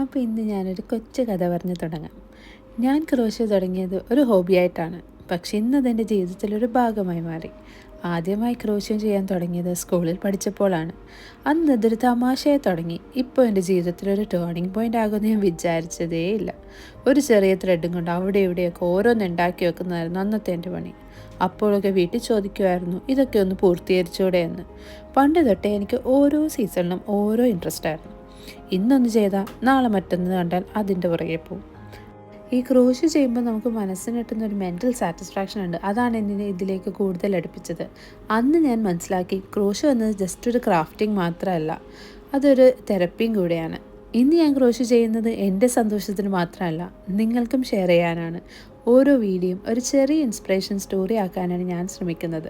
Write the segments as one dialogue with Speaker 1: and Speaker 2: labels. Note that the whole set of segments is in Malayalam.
Speaker 1: അപ്പോൾ ഇന്ന് ഞാനൊരു കൊച്ചു കഥ പറഞ്ഞ് തുടങ്ങാം. ഞാൻ ക്രോഷ്യ തുടങ്ങിയത് ഒരു ഹോബിയായിട്ടാണ്, പക്ഷെ ഇന്നതെൻ്റെ ജീവിതത്തിലൊരു ഭാഗമായി മാറി. ആദ്യമായി ക്രോഷ്യം ചെയ്യാൻ തുടങ്ങിയത് സ്കൂളിൽ പഠിച്ചപ്പോഴാണ്. അന്ന് ഇതൊരു തമാശയെ തുടങ്ങി. ഇപ്പോൾ എൻ്റെ ജീവിതത്തിലൊരു ടേണിംഗ് പോയിൻ്റ് ആകുമെന്ന് ഞാൻ വിചാരിച്ചതേയില്ല. ഒരു ചെറിയ ത്രെഡും കൊണ്ട് അവിടെ ഇവിടെയൊക്കെ ഓരോന്ന് ഉണ്ടാക്കി വെക്കുന്നതായിരുന്നു അന്നത്തെ എൻ്റെ പണി. അപ്പോഴൊക്കെ വീട്ടിൽ ചോദിക്കുമായിരുന്നു, ഇതൊക്കെ ഒന്ന് പൂർത്തീകരിച്ചൂടെ എന്ന്. പണ്ട് തൊട്ടേ എനിക്ക് ഓരോ സീസണിലും ഓരോ ഇൻട്രസ്റ്റ് ആയിരുന്നു. ഇന്നൊന്ന് ചെയ്താൽ നാളെ മറ്റൊന്ന് കണ്ടാൽ അതിൻ്റെ പുറകെ പോവും. ഈ ക്രോഷ്യ ചെയ്യുമ്പോൾ നമുക്ക് മനസ്സിന് കിട്ടുന്ന ഒരു മെൻ്റൽ സാറ്റിസ്ഫാക്ഷൻ ഉണ്ട്. അതാണ് എന്നെ ഇതിലേക്ക് കൂടുതൽ അടുപ്പിച്ചത്. അന്ന് ഞാൻ മനസ്സിലാക്കി, ക്രോഷ്യ എന്നത് ജസ്റ്റ് ഒരു ക്രാഫ്റ്റിംഗ് മാത്രമല്ല, അതൊരു തെറപ്പിയും കൂടെയാണ്. ഇന്ന് ഞാൻ ക്രോഷ്യ ചെയ്യുന്നത് എൻ്റെ സന്തോഷത്തിന് മാത്രമല്ല, നിങ്ങൾക്കും ഷെയർ ചെയ്യാനാണ്. ഓരോ വീഡിയോയും ഒരു ചെറിയ ഇൻസ്പിറേഷൻ സ്റ്റോറി ആക്കാനാണ് ഞാൻ ശ്രമിക്കുന്നത്.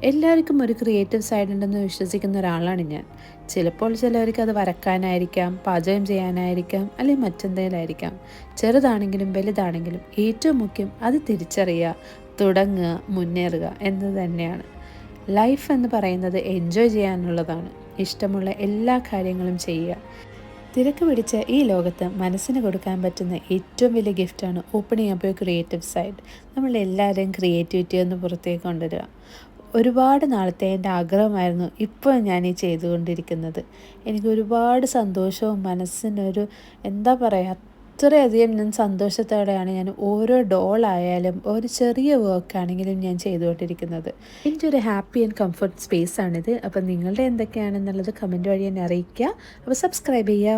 Speaker 1: എല്ലാവർക്കും ഒരു ക്രിയേറ്റീവ് സൈഡ് ഉണ്ടെന്ന് വിശ്വസിക്കുന്ന ഒരാളാണ് ഞാൻ. ചിലപ്പോൾ ചിലവർക്ക് അത് വരക്കാനായിരിക്കാം, പാചകം ചെയ്യാനായിരിക്കാം, അല്ലെങ്കിൽ മറ്റെന്തെങ്കിലുമായിരിക്കാം. ചെറുതാണെങ്കിലും വലുതാണെങ്കിലും ഏറ്റവും മുഖ്യം അത് തിരിച്ചറിയുക, തുടങ്ങുക, മുന്നേറുക എന്നത് തന്നെയാണ്. ലൈഫ് എന്ന് പറയുന്നത് എൻജോയ് ചെയ്യാനുള്ളതാണ്. ഇഷ്ടമുള്ള എല്ലാ കാര്യങ്ങളും ചെയ്യുക. തിരക്ക് പിടിച്ച ഈ ലോകത്ത് മനസ്സിന് കൊടുക്കാൻ പറ്റുന്ന ഏറ്റവും വലിയ ഗിഫ്റ്റാണ് opening up your creative side. നമ്മളെല്ലാവരെയും ക്രിയേറ്റിവിറ്റി ഒന്ന് പുറത്തേക്ക് കൊണ്ടുവരിക. ഒരുപാട് നാളത്തെ എൻ്റെ ആഗ്രഹമായിരുന്നു ഇപ്പോൾ ഞാൻ ഈ ചെയ്തുകൊണ്ടിരിക്കുന്നത്. എനിക്ക് ഒരുപാട് സന്തോഷവും മനസ്സിനൊരു എന്താ പറയുക, അത്രയധികം ഞാൻ സന്തോഷത്തോടെയാണ് ഞാൻ ഓരോ ഡോളായാലും ഒരു ചെറിയ വർക്കാണെങ്കിലും ഞാൻ ചെയ്തുകൊണ്ടിരിക്കുന്നത്. എൻ്റെ ഒരു ഹാപ്പി ആൻഡ് കംഫർട്ട് സ്പേസ് ആണിത്. അപ്പോൾ നിങ്ങളുടെ എന്തൊക്കെയാണെന്നുള്ളത് കമൻറ്റ് വഴി എന്നെ അറിയിക്കുക. അപ്പോൾ സബ്സ്ക്രൈബ് ചെയ്യുക.